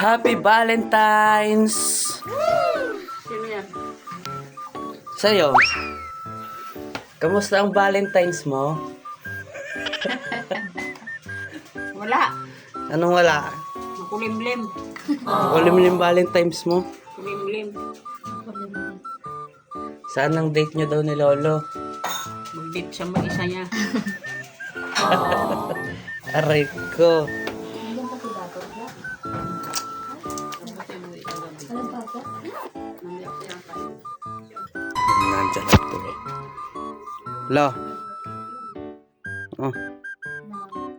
Happy Valentine's! Sino yan? Sa'yo. Kamusta ang Valentine's mo? Wala. Anong wala? Makulimlim. Kulimlim Valentine's mo? Kulimlim. Saan ang date nyo daw ni Lolo? Mag-date siya mag-isa niya. Aray ko. Nandyan na ito. Lo. Oh.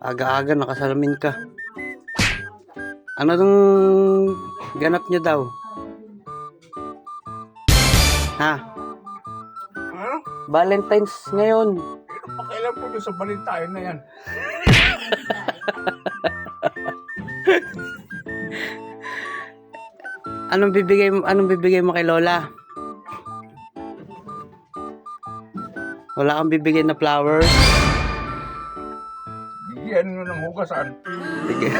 Aga-aga nakasalamin ka. Ano tong ganap nyo daw? Ha? Ano? Valentine's ngayon. Pero pakailan po doon sa balitain na yan. Anong bibigay mo kay Lola? Wala kang bibigay na flowers? Bigyan nyo ng hugasan. Sige.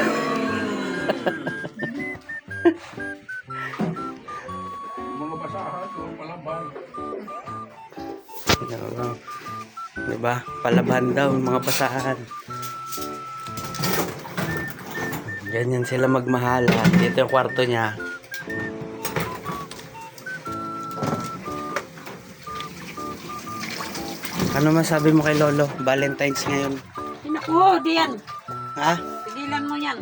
Mga basahan, mga palambay. Diba? Palaban daw yung mga basahan. Ganyan sila magmahalan. Dito yung kwarto niya. Ano masabi mo kay Lolo? Valentine's ngayon. Naku, di yan. Ha? Pigilan mo yan.